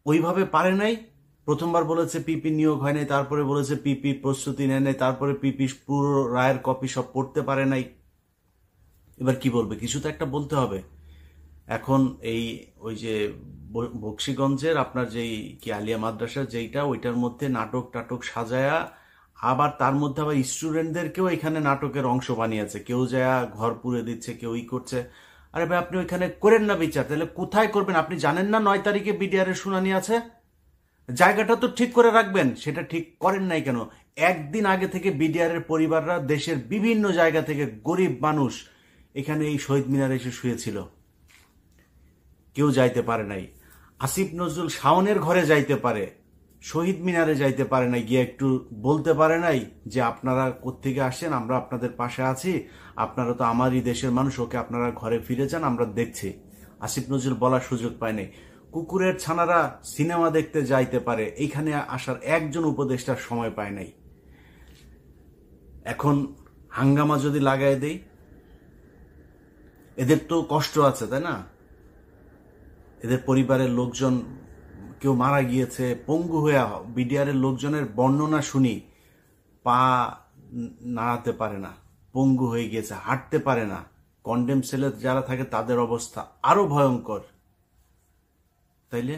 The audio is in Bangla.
ওইভাবে পারে নাই। প্রথমবার বলেছে পিপি নিয়োগ হয় নাই, তারপরে বলেছে পিপি প্রস্তুতি নেয় নাই, তারপরে পিপি পুরো রায়ের কপি সব পড়তে পারে নাই। এবার কি বলবে? কিছু তো একটা বলতে হবে। এখন ওই যে বকশীগঞ্জের আপনার যেই কি আলিয়া মাদ্রাসা যেইটা, ওইটার মধ্যে নাটক টাটক সাজায়া, আবার তার মধ্যে আবার স্টুডেন্টদেরকেও এখানে নাটকের অংশ বানিয়েছে। কেউ যায় ঘর পুড়ে দিচ্ছে, কেউ করছে। আরে ভাই, আপনি ওইখানে করেন না বিচার, তাহলে কোথায় করবেন? আপনি জানেন না 9 তারিখে বিডিআর এর শুনানি আছে? জায়গাটা তো ঠিক করে রাখবেন, সেটা ঠিক করেন নাই কেন? একদিন আগে থেকে বিডিআর এর পরিবাররা দেশের বিভিন্ন জায়গা থেকে গরিব মানুষ এখানে এই শহীদ মিনারে এসে শুয়েছিল, কেউ যাইতে পারে নাই। আসিফ নজরুল শাওনের ঘরে যাইতে পারে, শহীদ মিনারে যাইতে পারে নাই, গিয়ে একটু বলতে পারে নাই যে আপনারা কোত্থেকে আসেন, আমরা আপনাদের পাশে আছি, আপনারা তো আমারই দেশের মানুষ, ওকে আপনারা ঘরে ফিরে যান, আমরা দেখছি। আসিফ নজরুল বলার সুযোগ পায় নাই। কুকুরের ছানারা সিনেমা দেখতে যাইতে পারে, এইখানে আসার একজন উপদেষ্টার সময় পায় নাই। এখন হাঙ্গামা যদি লাগাই দেই, এদের তো কষ্ট আছে, তাই না? এদের পরিবারের লোকজন কেউ মারা গিয়েছে, পঙ্গু হয়ে। বিডিআর এর লোকজনের বর্ণনা শুনি, পা নাড়াতে পারে না, পঙ্গু হয়ে গিয়েছে, হাঁটতে পারে না। কন্ডেম সেলে যারা থাকে তাদের অবস্থা আরো ভয়ঙ্কর, তাইলে